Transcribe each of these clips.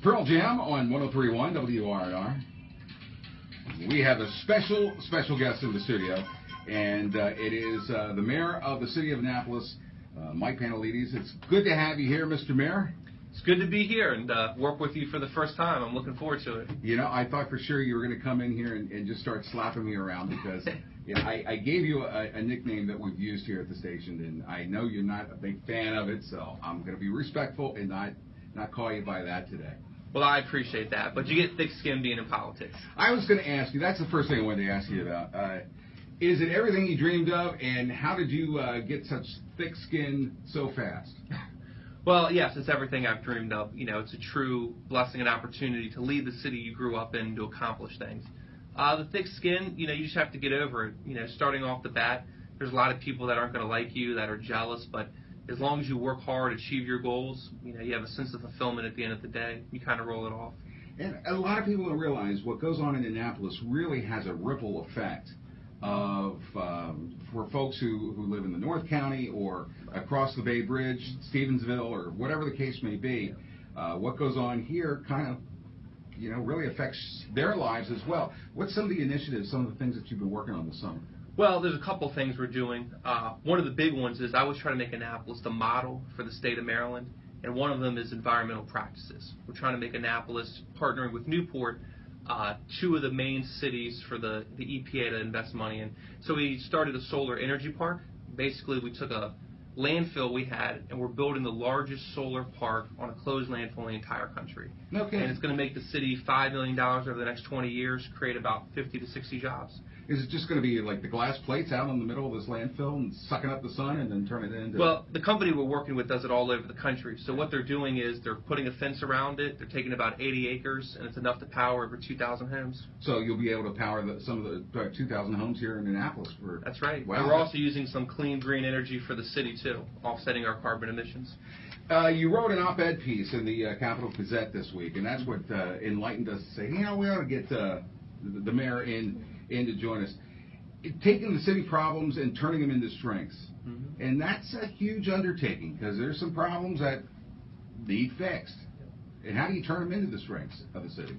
Pearl Jam on 103.1 WRNR. We have a special guest in the studio, and it is the mayor of the city of Annapolis, Mike Pantelides. It's good to have you here, Mr. Mayor. It's good to be here and work with you for the first time. I'm looking forward to it. You know, I thought for sure you were going to come in here and just start slapping me around because I gave you a nickname that we've used here at the station, and I know you're not a big fan of it, so I'm going to be respectful and not call you by that today. Well, I appreciate that, but you get thick skin being in politics. I was going to ask you, that's the first thing I wanted to ask you about. Is it everything you dreamed of, and how did you get such thick skin so fast? Well, yes, it's everything I've dreamed of. You know, it's a true blessing and opportunity to lead the city you grew up in to accomplish things. The thick skin, you know, you just have to get over it. You know, starting off the bat, there's a lot of people that aren't going to like you, that are jealous, but as long as you work hard, achieve your goals, you know, you have a sense of fulfillment at the end of the day. You kind of roll it off. And a lot of people don't realize what goes on in Annapolis really has a ripple effect of for folks who live in the North County or across the Bay Bridge, Stevensville, or whatever the case may be. What goes on here kind of, you know, really affects their lives as well. What's some of the initiatives, some of the things that you've been working on this summer? Well, there's a couple things we're doing. One of the big ones is I always try to make Annapolis the model for the state of Maryland, and one of them is environmental practices. We're trying to make Annapolis, partnering with Newport, two of the main cities for the EPA to invest money in. So we started a solar energy park. Basically, we took a landfill we had, and we're building the largest solar park on a closed landfill in the entire country. Okay. And it's going to make the city $5 million over the next 20 years, create about 50 to 60 jobs. Is it just going to be like the glass plates out in the middle of this landfill and sucking up the sun and then turn it into... Well, the company we're working with does it all over the country. So what they're doing is they're putting a fence around it. They're taking about 80 acres, and it's enough to power over 2,000 homes. So you'll be able to power some of the 2,000 homes here in Annapolis. That's right. Wow. And we're also using some clean green energy for the city, too, offsetting our carbon emissions. You wrote an op-ed piece in the Capital Gazette this week, and that's what enlightened us to say, you know, we ought to get the mayor in to join us. Taking the city problems and turning them into strengths. Mm-hmm. And that's a huge undertaking because there's some problems that need fixed. And how do you turn them into the strengths of the city?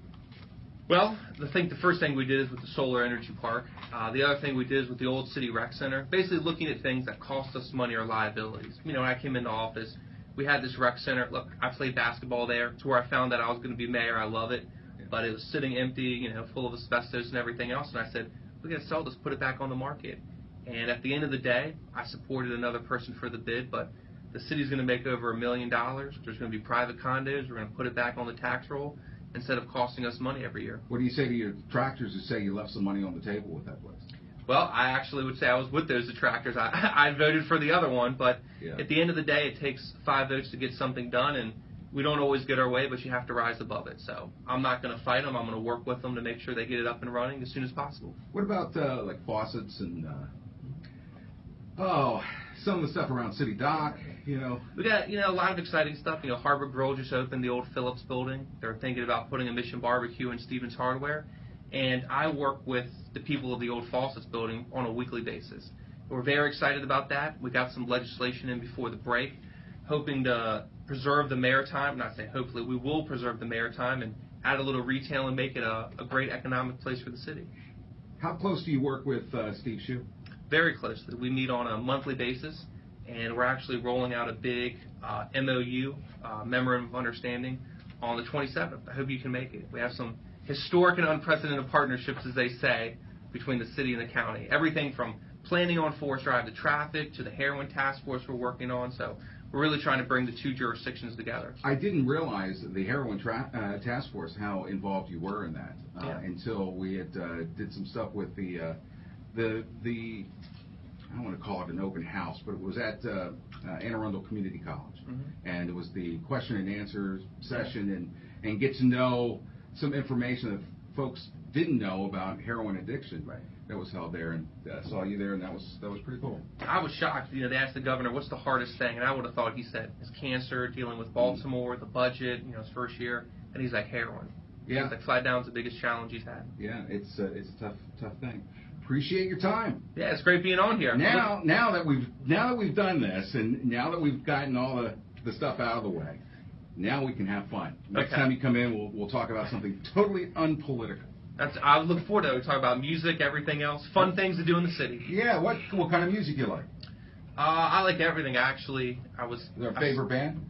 Well, I think the first thing we did is with the solar energy park. The other thing we did is with the old city rec center, basically looking at things that cost us money or liabilities. You know, when I came into office, we had this rec center. Look, I played basketball there. It's where I found that I was going to be mayor. I love it. Yeah. But it was sitting empty, you know, full of asbestos and everything else. And I said, we're going to sell this, put it back on the market. And at the end of the day, I supported another person for the bid, but the city's going to make over $1 million. There's going to be private condos. We're going to put it back on the tax roll instead of costing us money every year. What do you say to your detractors who say you left some money on the table with that place? Well, I actually would say I was with those detractors. I voted for the other one, but at the end of the day, it takes 5 votes to get something done, and we don't always get our way, but you have to rise above it. So I'm not going to fight them. I'm going to work with them to make sure they get it up and running as soon as possible. What about like faucets and some of the stuff around City Dock? You know, we got a lot of exciting stuff. You know, Harbor Grill just opened the old Phillips building. They're thinking about putting a Mission Barbecue in Stevens Hardware, and I work with the people of the old Faucets building on a weekly basis. We're very excited about that. We got some legislation in before the break, hoping to preserve the maritime. Not say hopefully, we will preserve the maritime and add a little retail and make it a great economic place for the city. How close do you work with Steve Shue? Very closely. We meet on a monthly basis, and we're actually rolling out a big MOU, Memorandum of Understanding, on the 27th. I hope you can make it. We have some historic and unprecedented partnerships, as they say, between the city and the county. Everything from planning on Forest Drive to traffic to the heroin task force we're working on. So we're really trying to bring the two jurisdictions together. I didn't realize the heroin task force, how involved you were in that until we had did some stuff with the I don't want to call it an open house, but it was at Anne Arundel Community College. Mm-hmm. And it was the question and answer session and get to know some information that folks didn't know about heroin addiction. Right. That was held there, and saw you there, and that was pretty cool. I was shocked. You know, they asked the governor, "What's the hardest thing?" And I would have thought he said his cancer, dealing with Baltimore, the budget, you know, his first year, and he's like heroin. Yeah, he's like flat down's the biggest challenge he's had. Yeah, it's a tough thing. Appreciate your time. Yeah, it's great being on here. Now that we've done this, and now that we've gotten all the stuff out of the way, Now we can have fun. Next Okay. time you come in, we'll talk about something totally unpolitical. I would look forward to it. We talk about music, everything else, fun things to do in the city. Yeah, what kind of music you like? I like everything, actually. Is there a favorite band?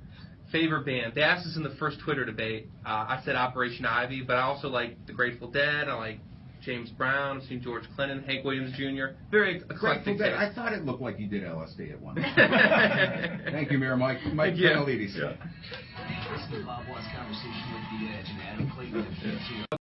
Favorite band. They asked us in the first Twitter debate. I said Operation Ivy, but I also like the Grateful Dead. I like James Brown. I've seen George Clinton, Hank Williams Jr. Very eclectic. I thought it looked like you did LSD at one point. Thank you, Mayor Mike Pantelides. Yeah. Listen to Bob Watt's conversation with The Edge and Adam Clayton.